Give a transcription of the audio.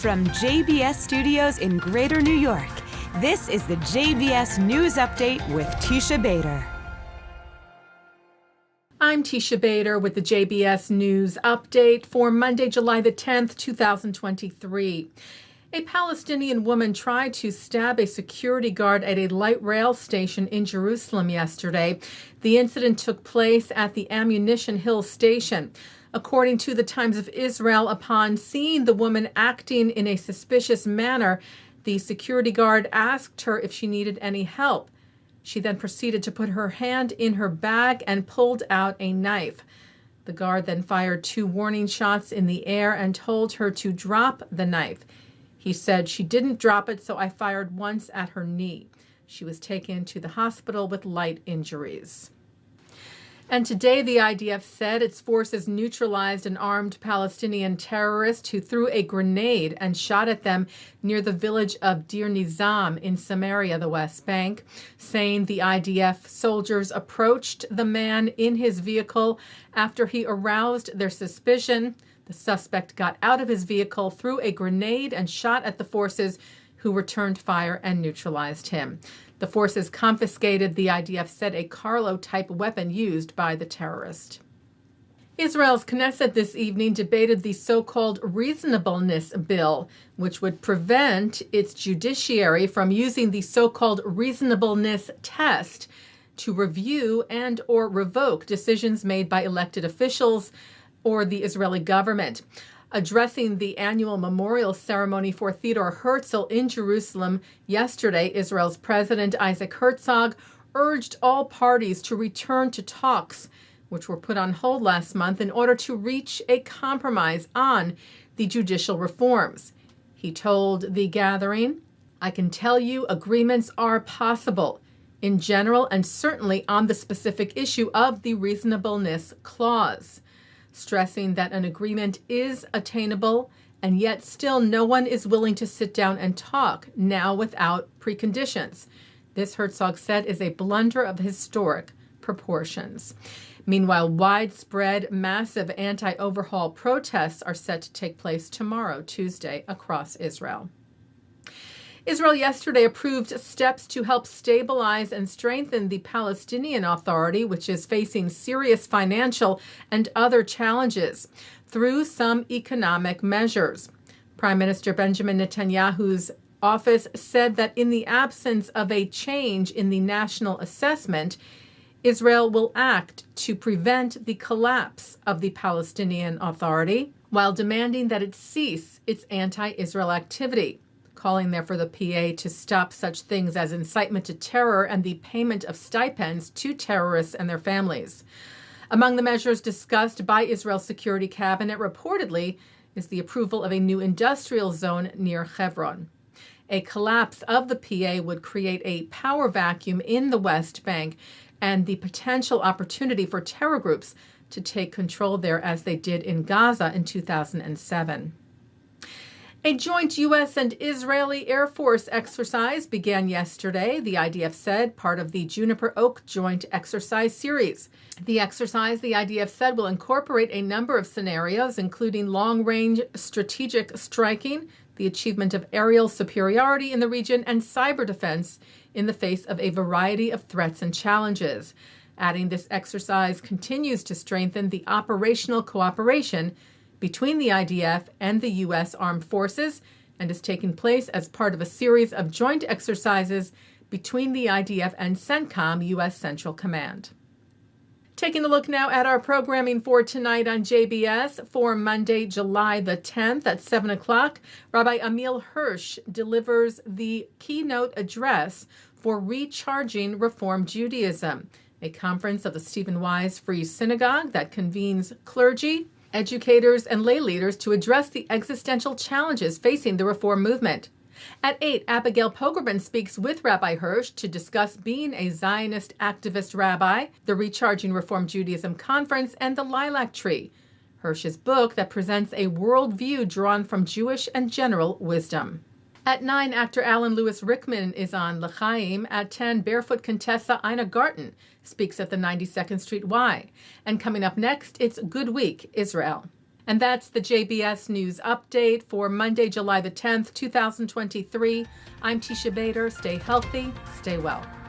From JBS Studios in Greater New York, this is the JBS News Update with Teisha Bader. I'm Teisha Bader with the JBS News Update for Monday, July the 10th, 2023. A Palestinian woman tried to stab a security guard at a light rail station in Jerusalem yesterday. The incident took place at the Ammunition Hill station. According to the Times of Israel, upon seeing the woman acting in a suspicious manner, the security guard asked her if she needed any help. She then proceeded to put her hand in her bag and pulled out a knife. The guard then fired 2 warning shots in the air and told her to drop the knife. He said, "She didn't drop it, so I fired once at her knee." She was taken to the hospital with light injuries. And today, the IDF said its forces neutralized an armed Palestinian terrorist who threw a grenade and shot at them near the village of Deir Nizam in Samaria, the West Bank, saying the IDF soldiers approached the man in his vehicle after he aroused their suspicion. The suspect got out of his vehicle, threw a grenade, and shot at the forces, who returned fire and neutralized him. The forces confiscated, the IDF said, a Carlo-type weapon used by the terrorist. Israel's Knesset this evening debated the so-called reasonableness bill, which would prevent its judiciary from using the so-called reasonableness test to review and or revoke decisions made by elected officials or the Israeli government. Addressing the annual memorial ceremony for Theodor Herzl in Jerusalem yesterday, Israel's President Isaac Herzog urged all parties to return to talks, which were put on hold last month, in order to reach a compromise on the judicial reforms. He told the gathering, "I can tell you agreements are possible in general and certainly on the specific issue of the reasonableness clause," stressing that an agreement is attainable, and yet still no one is willing to sit down and talk now without preconditions. This, Herzog said, is a blunder of historic proportions. Meanwhile, widespread, massive anti-overhaul protests are set to take place tomorrow, Tuesday, across Israel. Israel yesterday approved steps to help stabilize and strengthen the Palestinian Authority, which is facing serious financial and other challenges, through some economic measures. Prime Minister Benjamin Netanyahu's office said that in the absence of a change in the national assessment, Israel will act to prevent the collapse of the Palestinian Authority while demanding that it cease its anti-Israel activity, calling there for the PA to stop such things as incitement to terror and the payment of stipends to terrorists and their families. Among the measures discussed by Israel's Security Cabinet reportedly is the approval of a new industrial zone near Hebron. A collapse of the PA would create a power vacuum in the West Bank and the potential opportunity for terror groups to take control there as they did in Gaza in 2007. A joint U.S. and Israeli Air Force exercise began yesterday, the IDF said, part of the Juniper Oak Joint Exercise Series. The exercise, the IDF said, will incorporate a number of scenarios, including long-range strategic striking, the achievement of aerial superiority in the region, and cyber defense in the face of a variety of threats and challenges. Adding, this exercise continues to strengthen the operational cooperation between the IDF and the U.S. Armed Forces and is taking place as part of a series of joint exercises between the IDF and CENTCOM, U.S. Central Command. Taking a look now at our programming for tonight on JBS for Monday, July the 10th at 7 o'clock, Rabbi Ammiel Hirsch delivers the keynote address for Re-Charging Reform Judaism, a conference of the Stephen Wise Free Synagogue that convenes clergy, educators, and lay leaders to address the existential challenges facing the reform movement. At 8, Abigail Pogrebin speaks with Rabbi Hirsch to discuss being a Zionist activist rabbi, the Re-Charging Reform Judaism Conference, and the Lilac Tree, Hirsch's book that presents a worldview drawn from Jewish and general wisdom. At 9, actor Allen Lewis Rickman is on L'chaim. At 10, barefoot Contessa Ina Garten speaks at the 92nd Street Y. And coming up next, it's Good Week, Israel. And that's the JBS News Update for Monday, July the 10th, 2023. I'm Teisha Bader. Stay healthy, stay well.